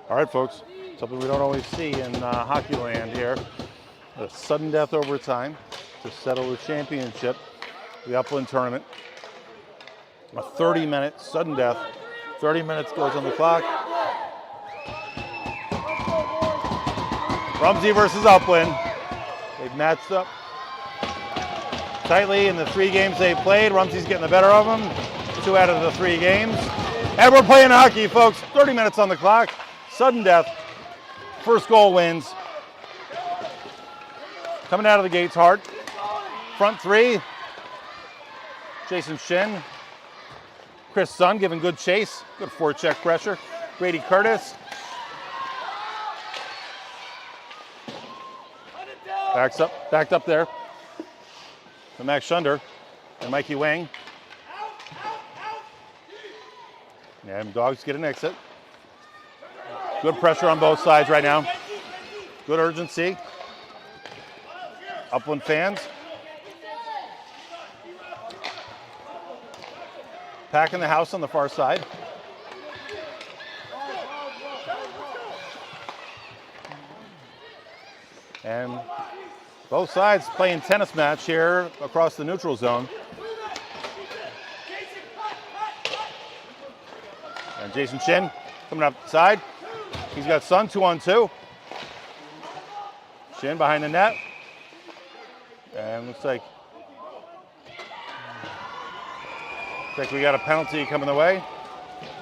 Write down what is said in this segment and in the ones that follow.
All right, folks, something we don't always see in hockey land here. A sudden death overtime to settle the championship, the Upland tournament. A 30-minute sudden death. 30 minutes goes on the clock. Rumsey versus Upland. They've matched up tightly in the 3 games they played. Rumsey's getting the better of them. 2 out of the 3 games. And we're playing hockey, folks. 30 minutes on the clock. Sudden death. First goal wins. Coming out of the gates hard. Front 3. Jason Shin. Chris Sun giving good chase. Good forecheck pressure. Grady Curtis. Backed up there. To Max Schunder and Mikey Wang. And Dogs get an exit. Good pressure on both sides right now. Good urgency. Upland fans packing the house on the far side. And both sides playing tennis match here across the neutral zone. And Jason Shin coming up the side. He's got Sun 2-on-2. Shin behind the net. And looks like we got a penalty coming the way.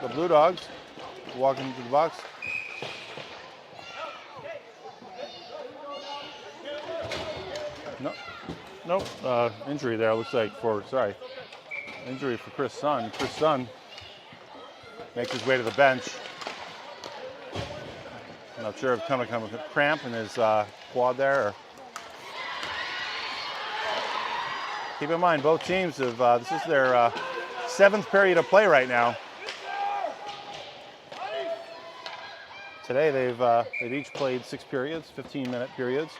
The Blue Dogs walking into the box. Nope, injury there, looks like injury for Chris Sun. Chris Sun makes his way to the bench. I'm not sure if coming with a cramp in his quad there. Or... Keep in mind, both teams have, this is their 7th period of play right now. Today they've each played 6 periods, 15-minute periods.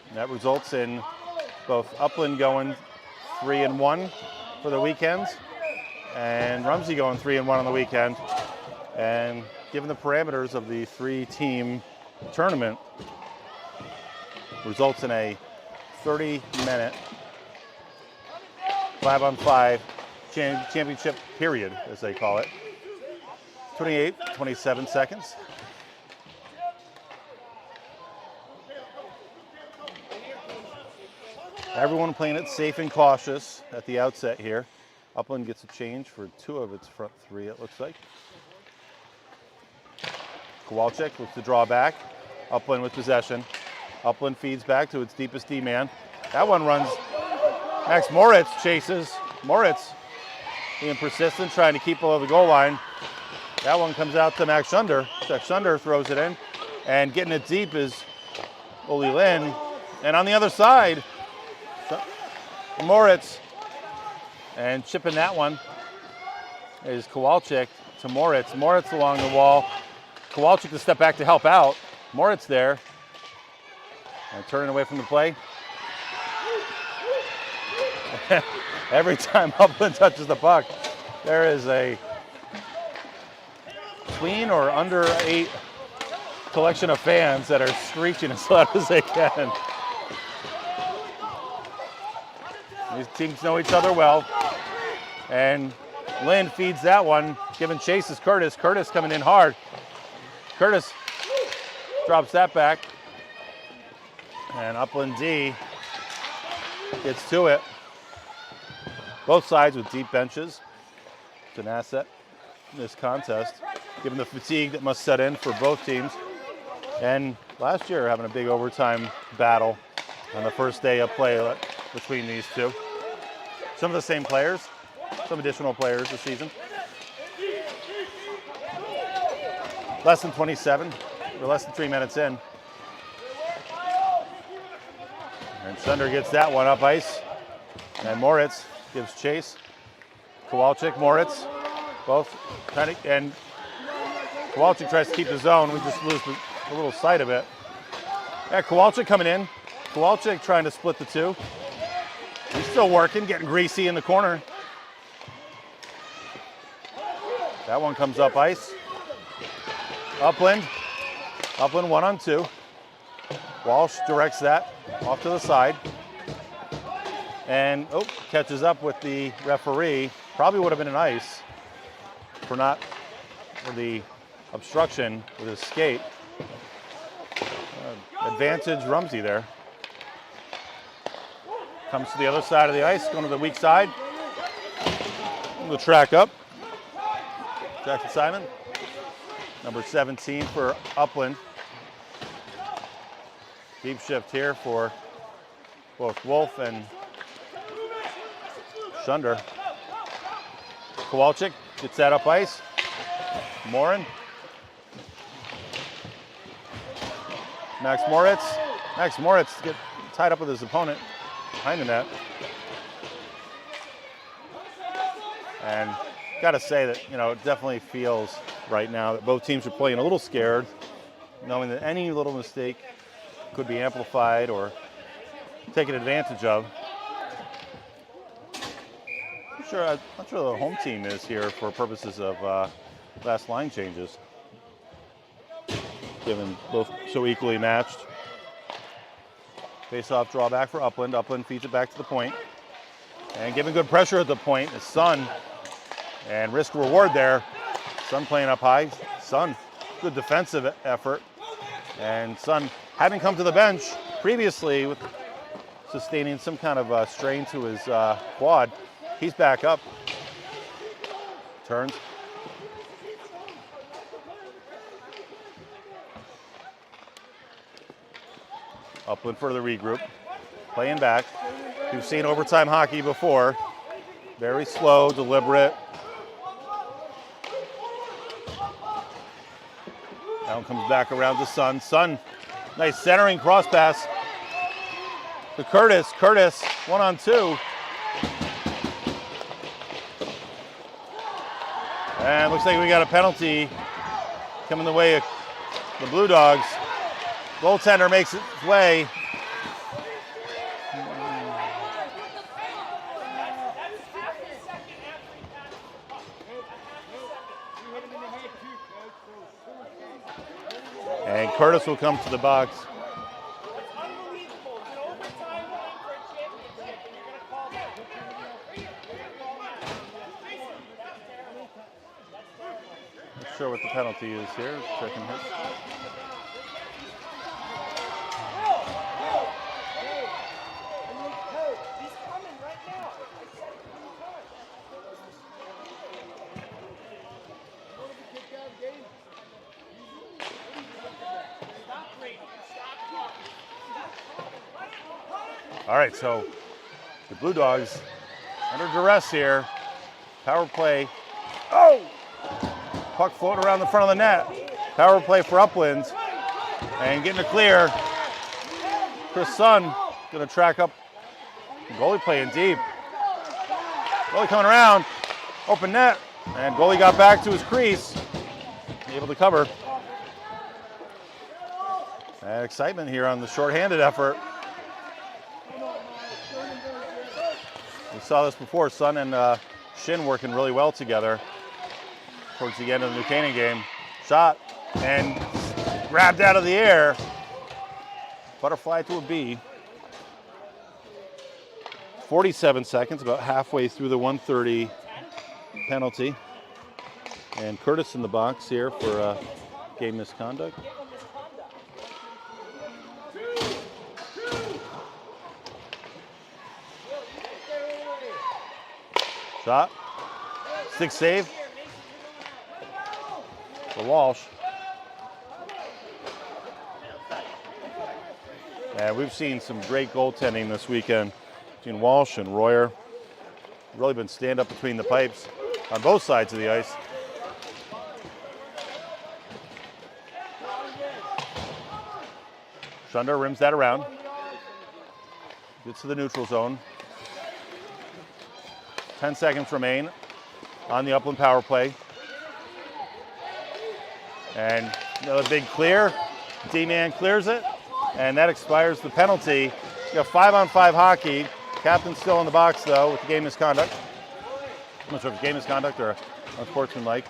And that results in both Upland going 3-1 for the weekends and Rumsey going 3-1 on the weekend. And given the parameters of the 3-team tournament, results in a 30-minute 5-on-5 championship period, as they call it. 27 seconds. Everyone playing it safe and cautious at the outset here. Upland gets a change for 2 of its front 3, it looks like. Kowalczyk looks to draw back. Upland with possession. Upland feeds back to its deepest D-man. That one runs. Max Moritz chases. Moritz being persistent, trying to keep below the goal line. That one comes out to Max Schunder. Max Schunder throws it in. And getting it deep is Oli Lin. And on the other side, Moritz, and chipping that one is Kowalczyk to Moritz. Moritz along the wall. Kowalczyk to step back to help out. Moritz there. And turning away from the play. Every time Upland touches the puck, there is a tween or under 8 collection of fans that are screeching as loud as they can. These teams know each other well. And Lynn feeds that one, giving chase is Curtis. Curtis coming in hard. Curtis drops that back. And Upland D gets to it. Both sides with deep benches. It's an asset in this contest, given the fatigue that must set in for both teams. And last year having a big overtime battle on the first day of play between these two. Some of the same players, some additional players this season. Less than 27, or less than 3 minutes in. And Sunder gets that one up ice. And Moritz gives chase. Kowalczyk, Moritz, both kind of, and Kowalczyk tries to keep the zone. We just lose a little sight of it. Yeah, Kowalczyk coming in. Kowalczyk trying to split the 2. He's still working, getting greasy in the corner. That one comes up ice. Upland 1-on-2. Walsh directs that off to the side. And catches up with the referee. Probably would have been an ice for the obstruction with his skate. Advantage Rumsey there. Comes to the other side of the ice, going to the weak side. The track up. Jackson Simon, number 17 for Upland. Deep shift here for both Wolf and Shunder. Kowalczyk gets that up ice. Morin. Max Moritz get tied up with his opponent behind the net. And got to say that, it definitely feels right now that both teams are playing a little scared, knowing that any little mistake could be amplified or taken advantage of. I'm not sure the home team is here for purposes of last line changes, given both so equally matched. Face-off drawback for Upland. Upland feeds it back to the point. And giving good pressure at the point is Sun. And risk reward there. Sun playing up high. Sun, good defensive effort. And Sun, having come to the bench previously with sustaining some kind of strain to his quad, he's back up. Turns. Upland for the regroup. Playing back. We've seen overtime hockey before. Very slow, deliberate. Now comes back around to Sun. Sun, nice centering cross pass to Curtis. Curtis, 1-on-2. And looks like we got a penalty coming the way of the Blue Dogs. Goaltender makes its way. And Curtis will come to the box. Not sure what the penalty is here. Second hit. All right, so the Blue Dogs under duress here. Power play. Oh! Puck floating around the front of the net. Power play for Upland. And getting it clear. Chris Sun going to track up. Goalie playing deep. Goalie coming around. Open net. And goalie got back to his crease. Able to cover. And excitement here on the shorthanded effort. We saw this before, Sun and Shin working really well together towards the end of the New Canaan game. Shot and grabbed out of the air. Butterfly to a B. 47 seconds, about halfway through the 1:30 penalty. And Curtis in the box here for game misconduct. Shot. Stick save for Walsh. And we've seen some great goaltending this weekend between Walsh and Royer. Really been stand up between the pipes on both sides of the ice. Shunder rims that around. Gets to the neutral zone. 10 seconds remain on the Upland power play. And another big clear. D-man clears it, and that expires the penalty. You got 5-on-5 hockey. Captain's still in the box, though, with the game misconduct. I'm not sure if it's game misconduct or unsportsmanlike.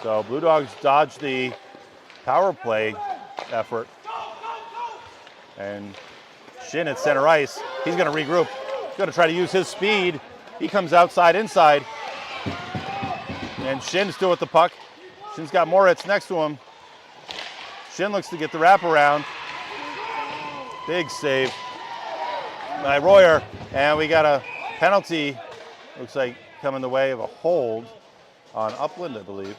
So Blue Dogs dodged the power play effort. And Shin at center ice. He's going to regroup. He's going to try to use his speed. He comes outside, inside. And Shin's still with the puck. Shin's got Moritz next to him. Shin looks to get the wraparound. Big save by Royer. And we got a penalty, looks like coming the way of a hold on Upland, I believe.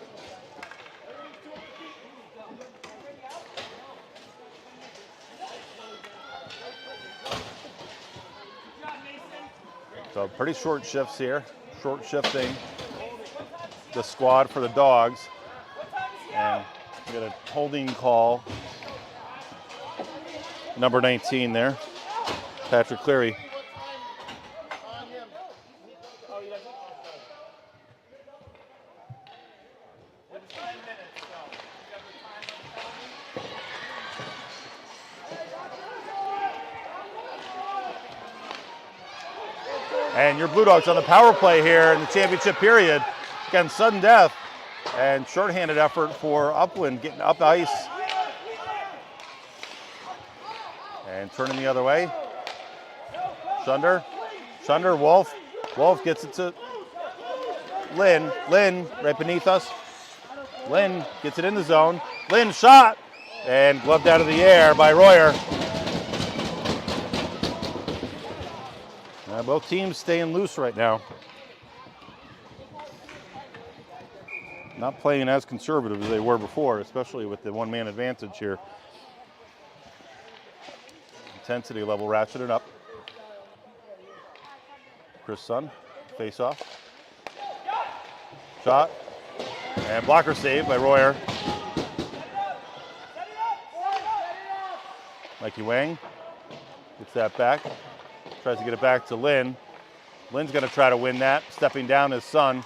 So pretty short shifts here, short shifting the squad for the Dogs. And we got a holding call. Number 19 there, Patrick Cleary. And your Blue Dogs on the power play here in the championship period. Again, sudden death and shorthanded effort for Upland getting up ice. And turning the other way. Shunder, Wolf. Wolf gets it to Lynn. Lynn right beneath us. Lynn gets it in the zone. Lynn shot and gloved out of the air by Royer. Both teams staying loose right now. Not playing as conservative as they were before, especially with the one-man advantage here. Intensity level ratcheted up. Chris Sun, face off. Shot. And blocker save by Royer. Mikey Wang gets that back. Tries to get it back to Lynn. Lynn's going to try to win that. Stepping down his son.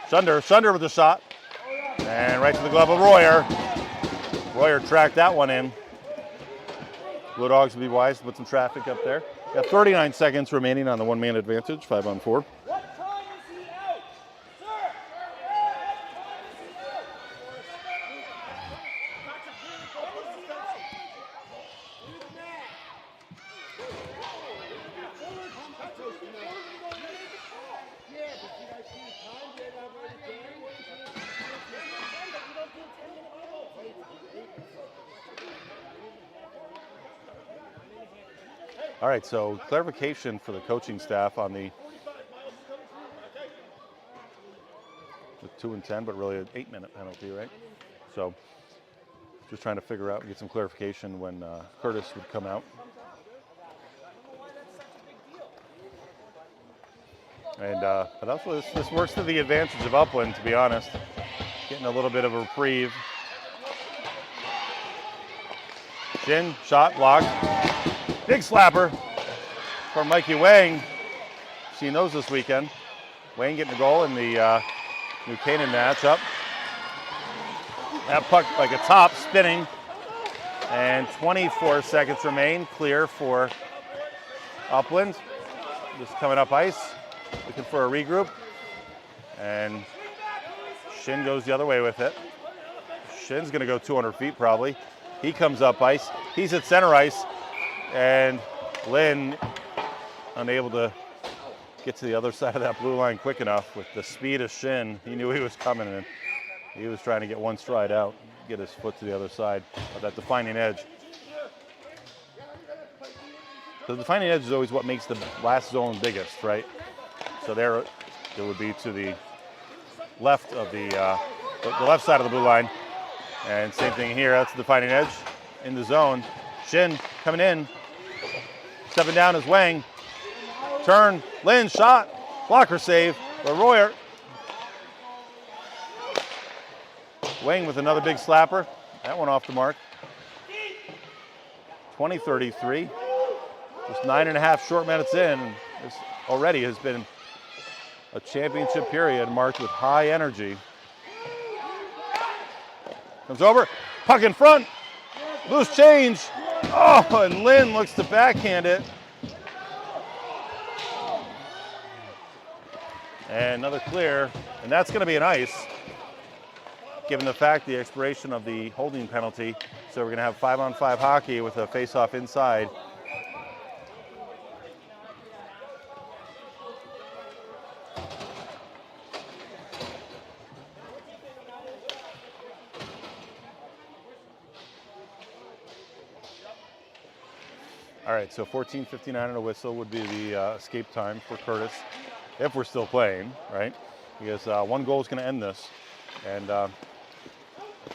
Shunder with the shot. And right to the glove of Royer. Royer tracked that one in. Blue Dogs will be wise to put some traffic up there. Got 39 seconds remaining on the one-man advantage, 5-on-4. All right, so clarification for the coaching staff on the 2 and 10, but really an 8-minute penalty, right? So just trying to figure out and get some clarification when Curtis would come out. And but also this works to the advantage of Upland, to be honest. Getting a little bit of a reprieve. Shin, shot, blocked. Big slapper from Mikey Wang. Seen those this weekend. Wang getting a goal in the New Canaan matchup. That puck like a top spinning. And 24 seconds remain. Clear for Upland. Just coming up ice. Looking for a regroup. And Shin goes the other way with it. Shin's going to go 200 feet probably. He comes up ice. He's at center ice. And Lynn unable to get to the other side of that blue line quick enough with the speed of Shin. He knew he was coming in. He was trying to get one stride out, get his foot to the other side of that defining edge. The defining edge is always what makes the last zone biggest, right? So there it would be to the left of the left side of the blue line. And same thing here, that's the defining edge in the zone. Shin coming in, stepping down is Wang. Turn, Lynn, shot, blocker save by Royer. Wang with another big slapper. That one off the mark. 20-33. Just 9.5 short minutes in. This already has been a championship period marked with high energy. Comes over, puck in front, loose change. Oh, and Lynn looks to backhand it. And another clear, and that's going to be an ice. given the fact the expiration of the holding penalty. So we're going to have 5-on-5 hockey with a face-off inside. All right, so 14:59 and a whistle would be the escape time for Curtis, if we're still playing, right? Because one goal is going to end this, and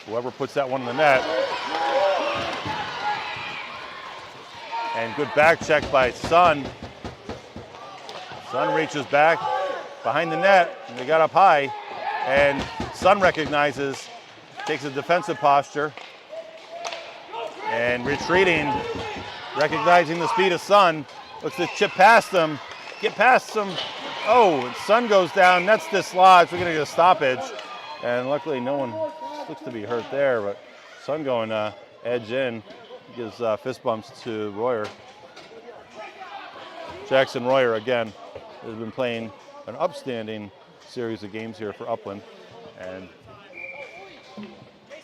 whoever puts that one in the net. And good back check by Sun. Sun reaches back behind the net, and they got up high, and Sun recognizes, takes a defensive posture, and retreating. Recognizing the speed of Sun, looks to chip past them, get past them. Oh, Sun goes down, net's dislodged. We're going to get a stoppage. And luckily no one looks to be hurt there, but Sun going edge in, gives fist bumps to Royer. Jackson Royer, again, has been playing an upstanding series of games here for Upland. And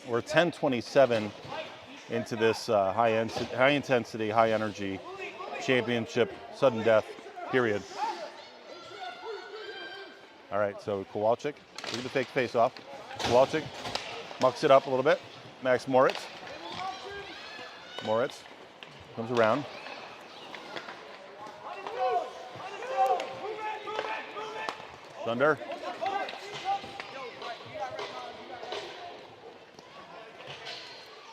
we're 10:27 into this high intensity, high energy championship sudden death period. All right, so Kowalczyk, look at the fake face off. Kowalczyk mucks it up a little bit. Max Moritz. Moritz comes around. Thunder.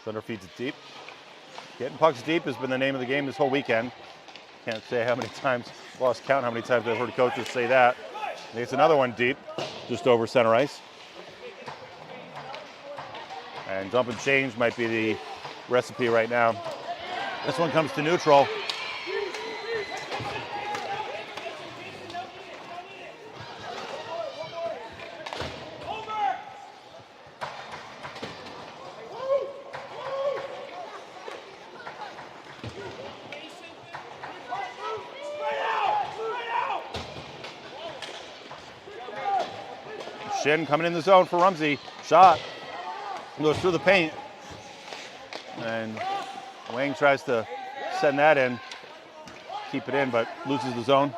Thunder feeds it deep. Getting pucks deep has been the name of the game this whole weekend. Can't say how many times, lost count how many times I've heard coaches say that. It's another one deep, just over center ice. And dump and change might be the recipe right now. This one comes to neutral. Shin coming in the zone for Rumsey. Shot. Goes through the paint. And Wang tries to send that in. Keep it in, but loses the zone.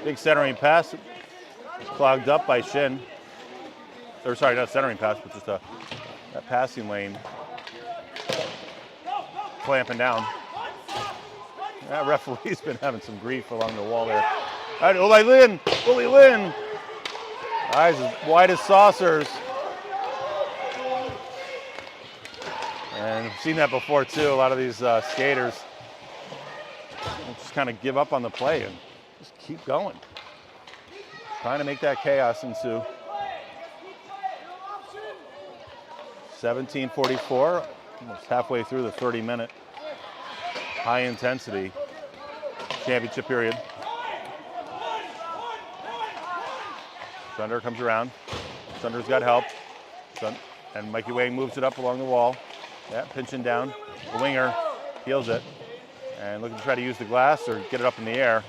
Big centering pass. Clogged up by Shin. Or sorry, not centering pass, but just that passing lane. Clamping down. That referee's been having some grief along the wall there. All right, Uli Lin. Eyes as wide as saucers. And we've seen that before too. A lot of these skaters just kind of give up on the play and just keep going. Trying to make that chaos ensue. 17:44, almost halfway through the 30-minute high intensity championship period. Thunder comes around. Thunder's got help. And Mikey Wang moves it up along the wall. Yeah, pinching down. The winger heels it. And looking to try to use the glass or get it up in the air.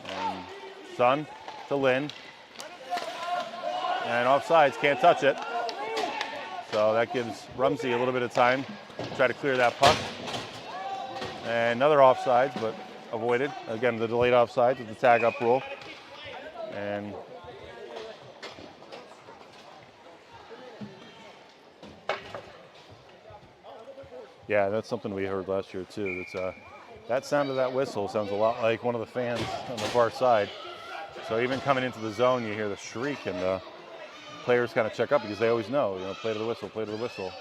And Sun to Lin. And offsides, can't touch it. So that gives Rumsey a little bit of time to try to clear that puck. And another offsides, but avoided. Again, the delayed offsides with the tag up rule. And yeah, that's something we heard last year too. It's that sound of that whistle sounds a lot like one of the fans on the far side. So even coming into the zone, you hear the shriek, and the players kind of check up because they always know, play to the whistle, play to the whistle.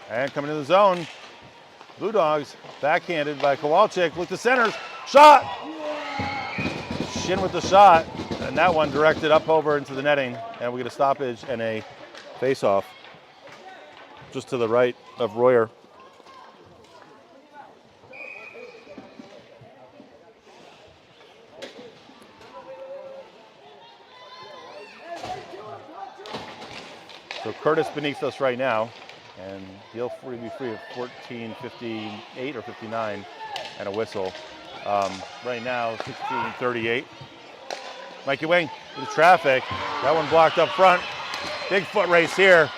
And coming into the zone, Blue Dogs, backhanded by Kowalczyk. Look to centers, shot! Shin with the shot, and that one directed up over into the netting, and we get a stoppage and a face-off just to the right of Royer. So Curtis beneath us right now. And he'll be free at 14:58 or 59 and a whistle. Right now, 16:38. Mikey Wing with the traffic. That one blocked up front. Big foot race here.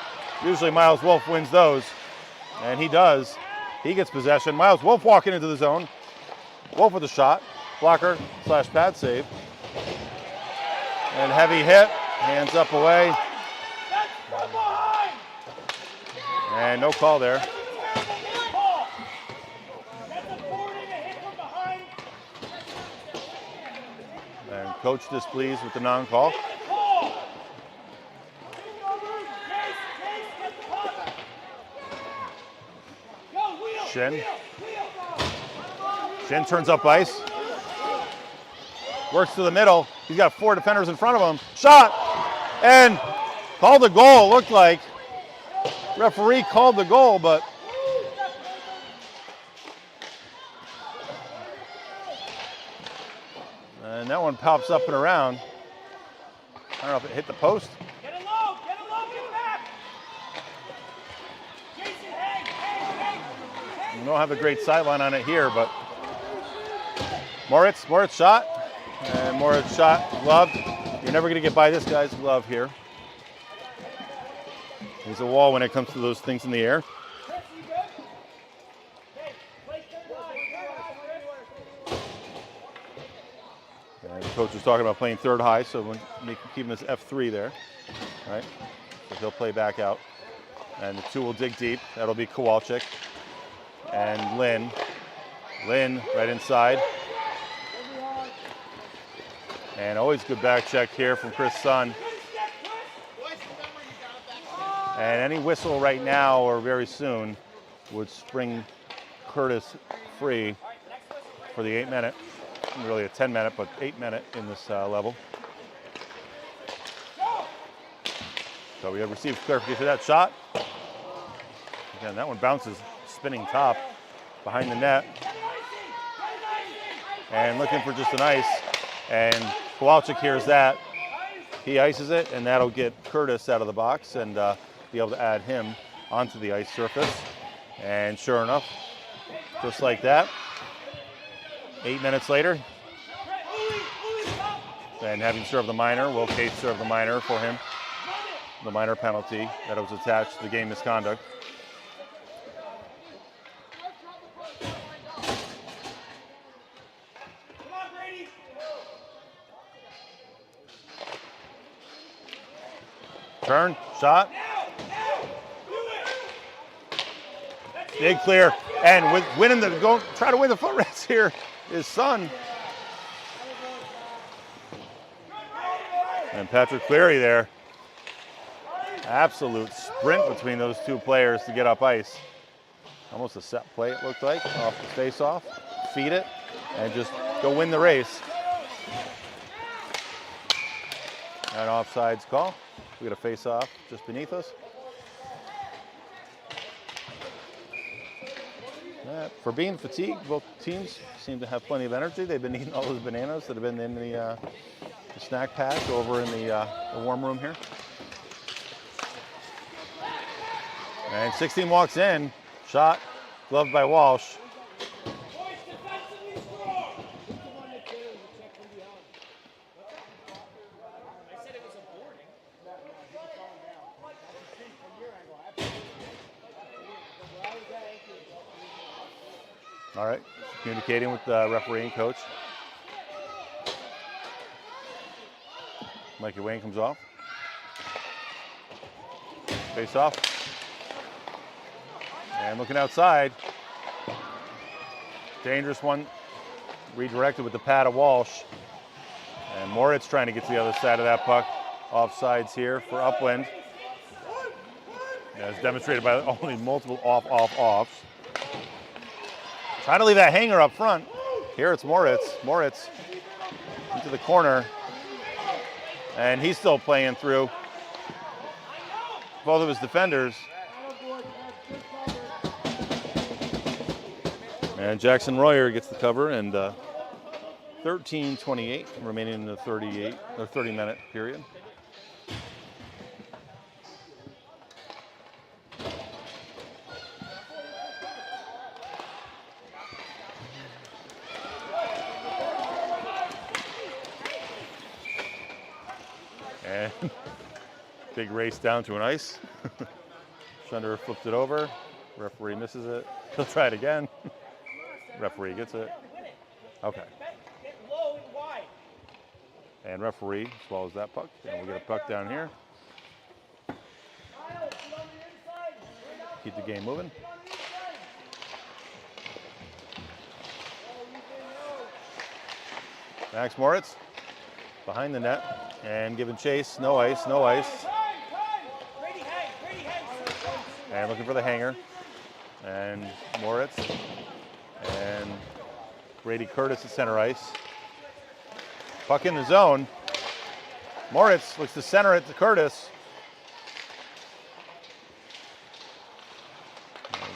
Usually Miles Wolf wins those, and he does. He gets possession. Miles Wolf walking into the zone. Wolf with a shot. Blocker / pad save. And heavy hit. Hands up away. And no call there. And coach displeased with the non-call. Shin turns up ice. Works to the middle. He's got 4 defenders in front of him. Shot! And called the goal, looked like. Referee called the goal, but and that one pops up and around. I don't know if it hit the post. Get it low, get it back. Jason, hey. We don't have a great sideline on it here, but Moritz shot. And Moritz shot, gloved. You're never gonna get by this guy's glove here. He's a wall when it comes to those things in the air. And the coach was talking about playing third high, so we'll keep him as F3 there. All right, so he'll play back out. And the 2 will dig deep. That'll be Kowalczyk and Lynn. Lynn right inside. And always good back check here from Chris Sun. And any whistle right now or very soon would spring Curtis free for the 8-minute. Really a 10-minute, but 8-minute in this level. So we have received clarification for that shot. Again, that one bounces, spinning top behind the net. And looking for just an ice. And Kowalczyk hears that. He ices it, and that'll get Curtis out of the box and be able to add him onto the ice surface. And sure enough, just like that, 8 minutes later, and having served the minor, Will Cates serve the minor for him, the minor penalty that was attached to the game misconduct. Turn, shot. Big clear, and with winning try to win the foot race here is Sun. And Patrick Cleary there. Absolute sprint between those 2 players to get up ice. Almost a set play it looked like, off the face-off. Feed it, and just go win the race. An offsides call. We got a face-off just beneath us. For being fatigued, both teams seem to have plenty of energy. They've been eating all those bananas that have been in the snack pack over in the warm room here. And 16 walks in, shot, gloved by Walsh. All right, communicating with the referee and coach. Mikey Wayne comes off. Face off. And looking outside. Dangerous one. Redirected with the pad of Walsh. And Moritz trying to get to the other side of that puck. Offsides here for Upland. As demonstrated by only multiple offs. Trying to leave that hanger up front. Here it's Moritz. Moritz into the corner. And he's still playing through both of his defenders. And Jackson Royer gets the cover, and 13:28 remaining in the 30-minute period. Big race down to an ice. Shunder flips it over. Referee misses it. He'll try it again. Referee gets it. Okay. Get low and wide. And referee swallows that puck. And we get a puck down here. Keep the game moving. Max Moritz behind the net and giving chase. No ice, no ice. And looking for the hanger. And Moritz and Brady Curtis at center ice. Puck in the zone. Moritz looks to center it to Curtis.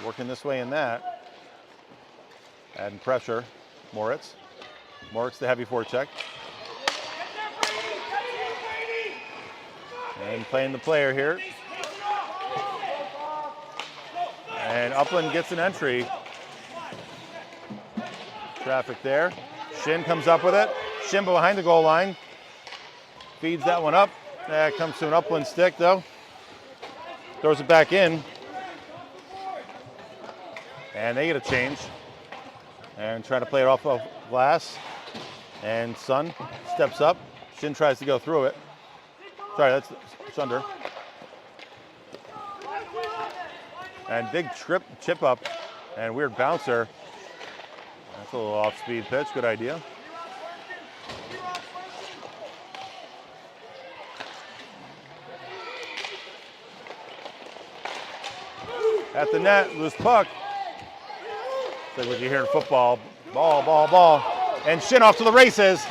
Working this way and that. Adding pressure. Moritz. Moritz the heavy forecheck. And playing the player here. And Upland gets an entry. Traffic there. Shin comes up with it. Shin behind the goal line. Feeds that one up. That comes to an Upland stick though. Throws it back in. And they get a change. And trying to play it off of glass. And Sun steps up. Shin tries to go through it. Sorry, that's Sunder. And big chip up and weird bouncer. That's a little off-speed pitch. Good idea. At the net, loose puck. It's like what you hear in football. Ball, ball, ball. And Shin off to the races.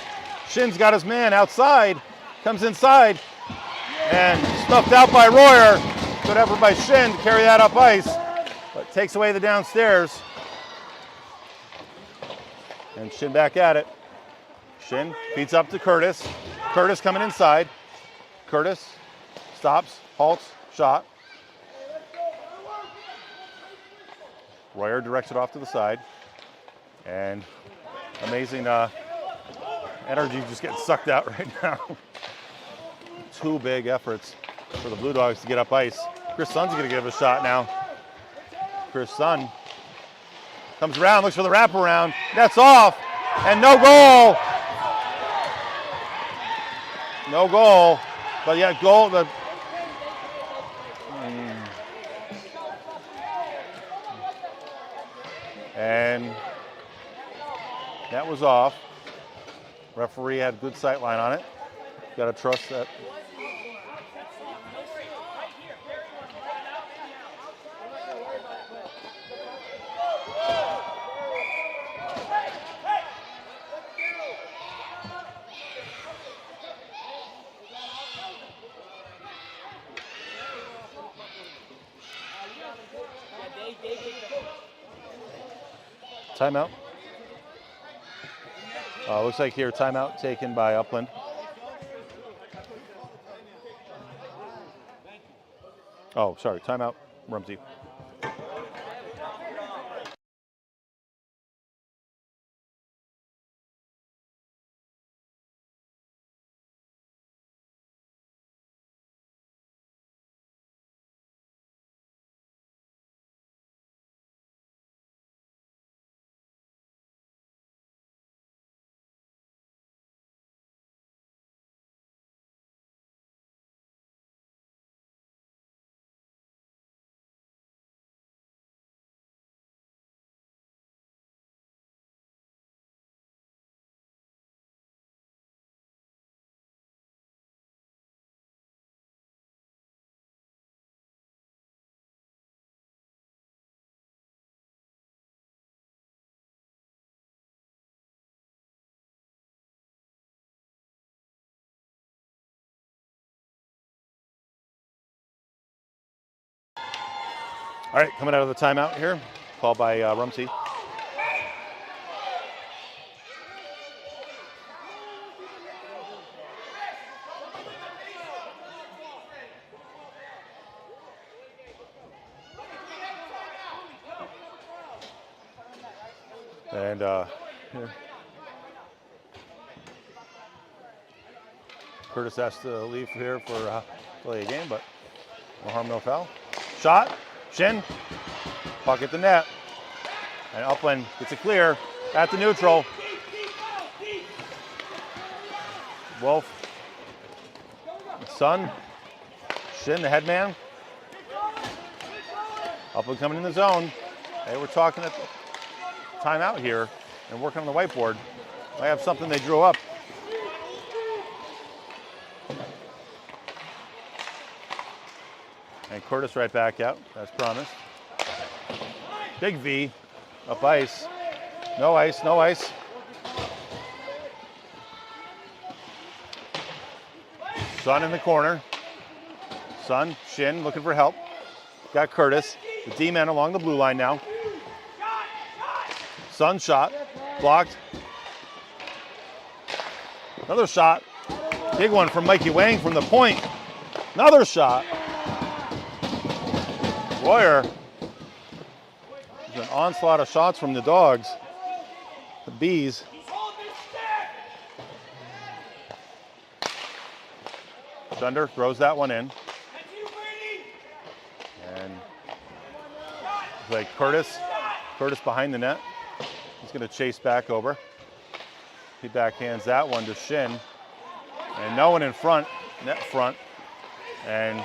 Shin's got his man outside. Comes inside. And stuffed out by Royer. Good effort by Shin to carry that up ice, but takes away the downstairs. And Shin back at it. Shin feeds up to Curtis. Curtis coming inside. Curtis stops, halts, shot. Royer directs it off to the side. And amazing energy just getting sucked out right now. Two big efforts for the Blue Dogs to get up ice. Chris Sun's gonna give it a shot now. Chris Sun comes around, looks for the wraparound. That's off, and no goal. No goal, but yeah, goal. And that was off. Referee had good sight line on it. Got to trust that. Timeout. Looks like here timeout taken by Upland. Oh, sorry, timeout, Rumsey. All right, coming out of the timeout here, called by Rumsey. And here. Curtis has to leave here for Delay a game, but no harm, no foul. Shot, Shin, puck at the net. And Upland gets it clear at the neutral. Wolf, Sun, Shin, the head man. Upland coming in the zone. They were talking at the timeout here and working on the whiteboard. They have something they drew up. And Curtis right back out, as promised. Big V, up ice. No ice, no ice. Sun in the corner. Sun, Shin looking for help. Got Curtis, the D-man along the blue line now. Sun shot, blocked. Another shot. Big one from Mikey Wang from the point. Another shot. Royer. There's an onslaught of shots from the Dogs. The Bees. Thunder throws that one in. And it's like Curtis behind the net. He's going to chase back over. He backhands that one to Shin. And no one in front, net front. And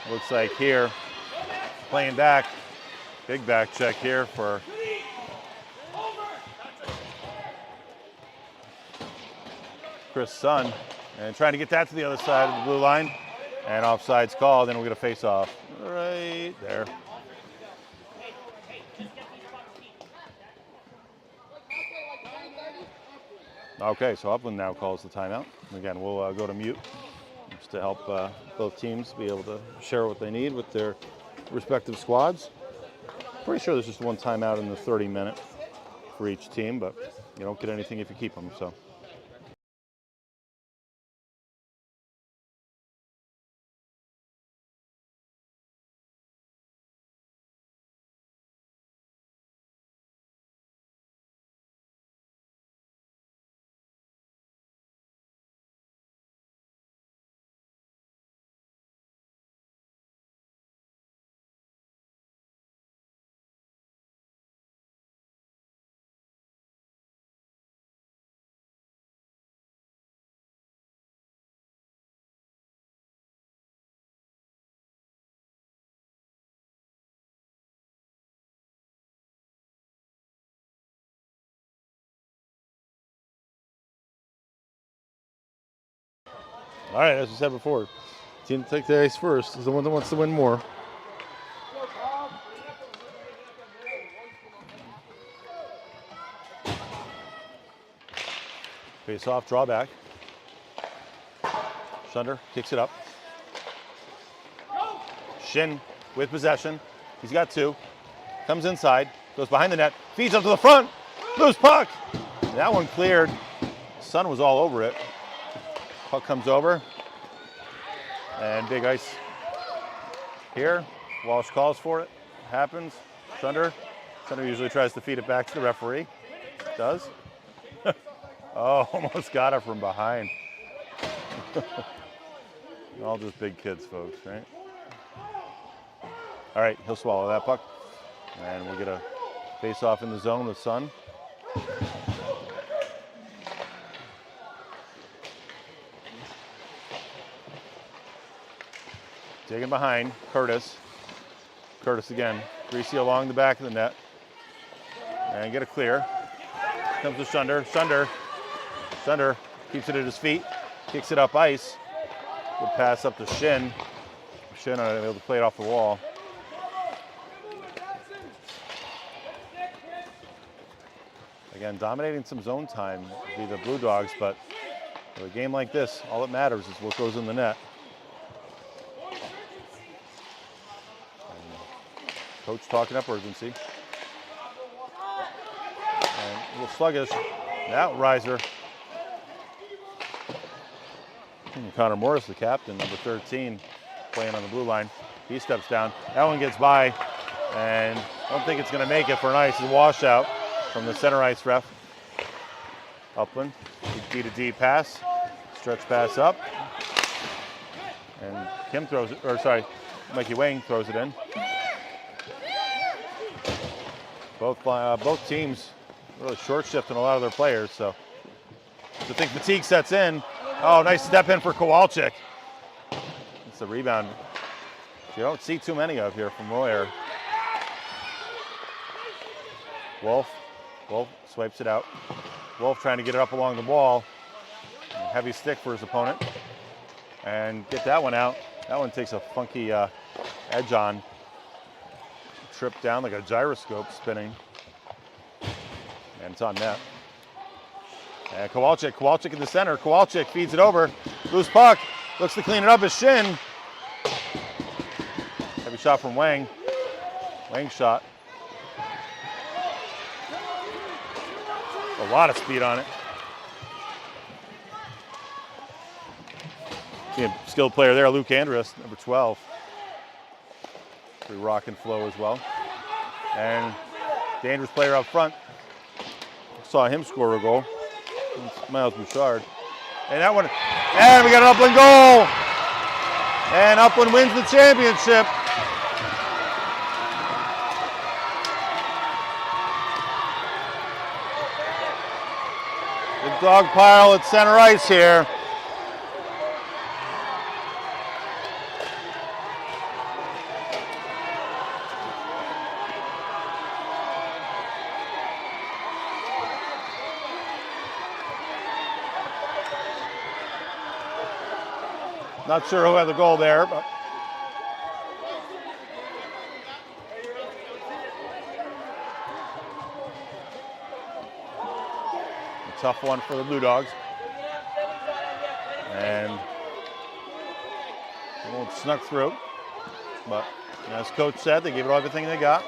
looks like here, playing back, big back check here for Chris Sun. And trying to get that to the other side of the blue line. And offside's called, and we're going to face off right there. Okay, so Upland now calls the timeout. Again, we'll go to mute just to help both teams be able to share what they need with their respective squads. Pretty sure there's just one timeout in the 30-minute for each team, but you don't get anything if you keep them, so. All right, as we said before, team to take the ice first is the one that wants to win more. Face off, draw back. Sunder kicks it up. Shin with possession. He's got two. Comes inside, goes behind the net, feeds up to the front. Loose puck. That one cleared. Sun was all over it. Puck comes over. And big ice here. Walsh calls for it. Happens. Sunder usually tries to feed it back to the referee. Does. Oh, almost got it from behind. All just big kids, folks, right? All right, he'll swallow that puck. And we'll get a face-off in the zone with Sun. Digging behind, Curtis. Curtis again. Greasy along the back of the net. And get a clear. Comes to Sunder. Sunder keeps it at his feet. Kicks it up ice. Good pass up to Shin. Shin unable to play it off the wall. Again, dominating some zone time would be the Blue Dogs, but for a game like this, all that matters is what goes in the net. Coach talking up urgency. And a little sluggish. Now riser. And Connor Morris, the captain, number 13, playing on the blue line. He steps down. That one gets by, and I don't think it's going to make it for an ice washout from the center ice ref. Upland, D-to-D pass, stretch pass up, and Kim throws it, or sorry, Mikey Wang throws it in. Both teams really short shifting a lot of their players, so I think fatigue sets in. Oh, nice step in for Kowalczyk. It's a rebound you don't see too many of here from Royer. Wolf swipes it out. Wolf trying to get it up along the wall. Heavy stick for his opponent. And get that one out. That one takes a funky edge on. Trip down like a gyroscope spinning. And it's on net. And Kowalczyk in the center. Kowalczyk feeds it over. Loose puck. Looks to clean it up his shin. Heavy shot from Wang. Wang shot. A lot of speed on it. Skilled player there, Luke Andrus, number 12. Pretty rock and flow as well. And dangerous player up front. Saw him score a goal. It's Miles Bouchard. And that one, and we got an Upland goal! And Upland wins the championship. The dog pile at center ice here. Not sure who had the goal there, but a tough one for the Blue Dogs. And they won't snuck through, but as Coach said, they gave it everything they got.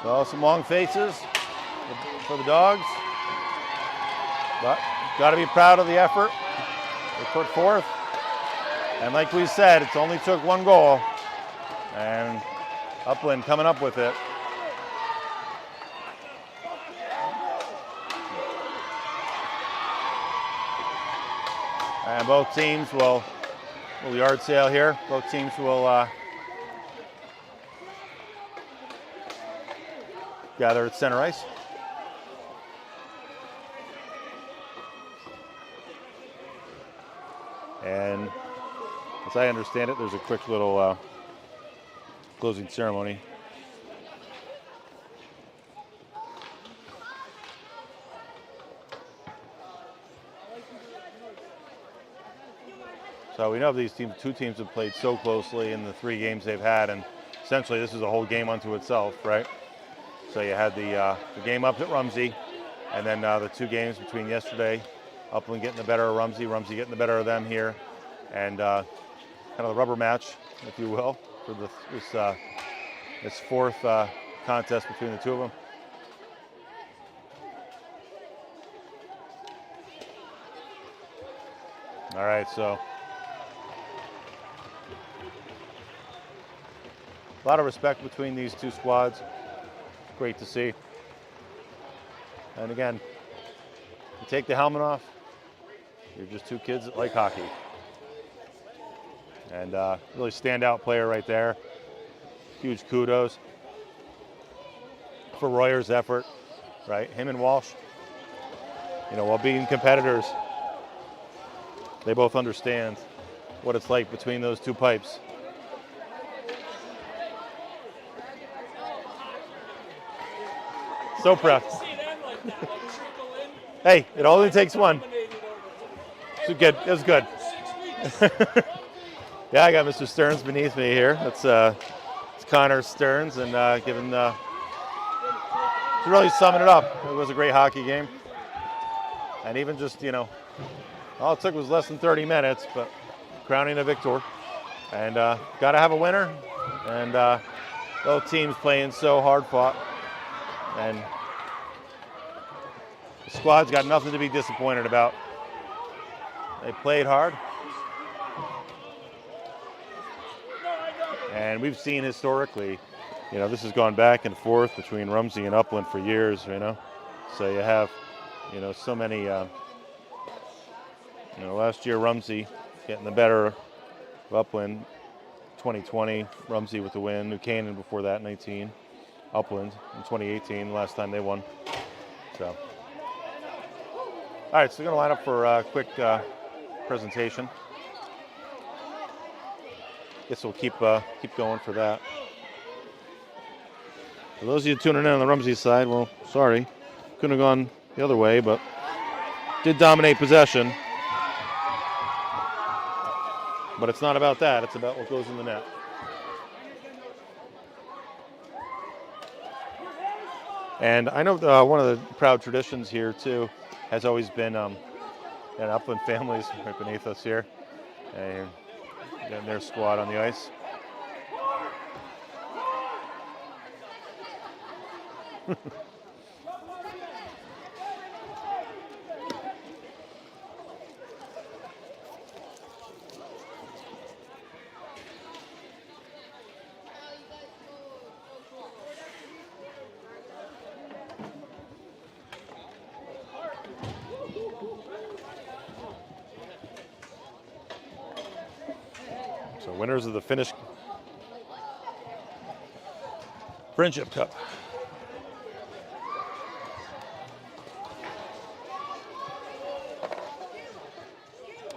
So some long faces for the Dogs, but got to be proud of the effort they put forth. And like we said, it's only took one goal, and Upland coming up with it. And both teams will yard sale here. Both teams will gather at center ice. And as I understand it, there's a quick little closing ceremony. So we know these two teams have played so closely in the 3 games they've had, and essentially this is a whole game unto itself, right? So you had the game up at Rumsey, and then the 2 games between yesterday, Upland getting the better of Rumsey, Rumsey getting the better of them here, and kind of the rubber match, if you will, for this 4th contest between the 2 of them. All right, so a lot of respect between these 2 squads. Great to see. And again, you take the helmet off, you're just 2 kids that like hockey. And really standout player right there. Huge kudos for Royer's effort, right? Him and Walsh, while being competitors, they both understand what it's like between those 2 pipes. So proud. Hey, it only takes one. It's good. It was good. Yeah, I got Mr. Stearns beneath me here. It's Connor Stearns, and to really summing it up, it was a great hockey game. And even just, all it took was less than 30 minutes, but crowning a victor. And got to have a winner. And both teams playing so hard fought. And the squad's got nothing to be disappointed about. They played hard. And we've seen historically, this has gone back and forth between Rumsey and Upland for years, So you have, so many. Last year Rumsey getting the better of Upland. 2020, Rumsey with the win. New Canaan before that, 19. Upland in 2018, last time they won. So, all right, so we're gonna line up for a quick presentation. Guess we'll keep going for that. For those of you tuning in on the Rumsey side, well, sorry, couldn't have gone the other way, but did dominate possession. But it's not about that, it's about what goes in the net. And I know one of the proud traditions here, too, has always been Upland families right beneath us here. And getting their squad on the ice. So winners of the Finnish Friendship Cup.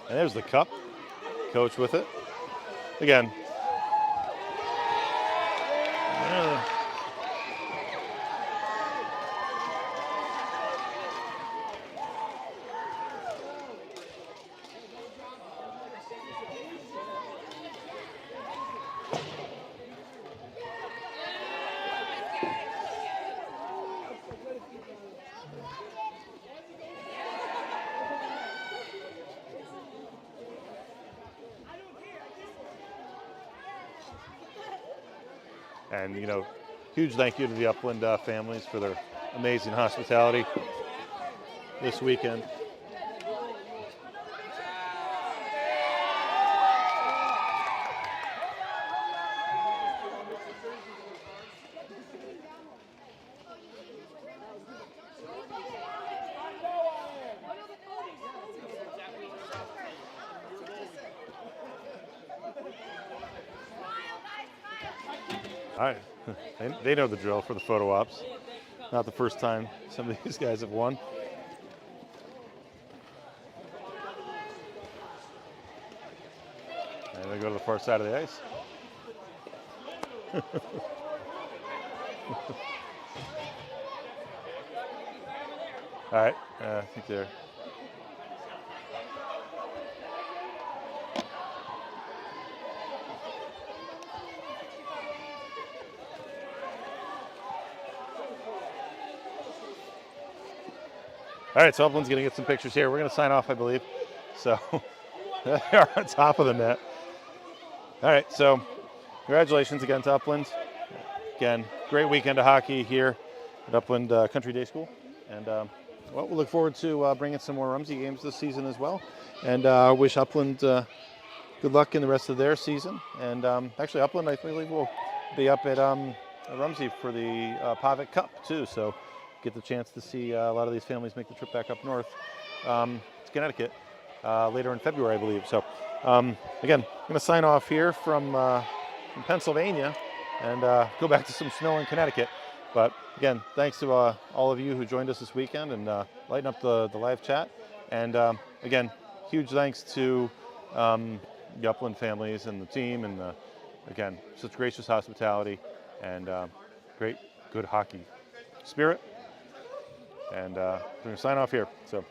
And there's the cup. Coach with it. Again. And, huge thank you to the Upland families for their amazing hospitality this weekend. All right, they know the drill for the photo ops. Not the first time some of these guys have won. And they go to the far side of the ice. All right, I think they're... All right, so Upland's going to get some pictures here. We're going to sign off, I believe. So they are on top of the net. All right, so congratulations again to Upland. Again, great weekend of hockey here at Upland Country Day School. And we'll look forward to bringing some more Rumsey games this season as well. And wish Upland good luck in the rest of their season. And actually, Upland, I believe, will be up at Rumsey for the Pavic Cup, too. So get the chance to see a lot of these families make the trip back up north to Connecticut later in February, I believe. So again, I'm going to sign off here from Pennsylvania and go back to some snow in Connecticut. But again, thanks to all of you who joined us this weekend and lighten up the live chat. And again, huge thanks to the Upland families and the team, and again, such gracious hospitality and great, good hockey spirit. And we're going to sign off here. So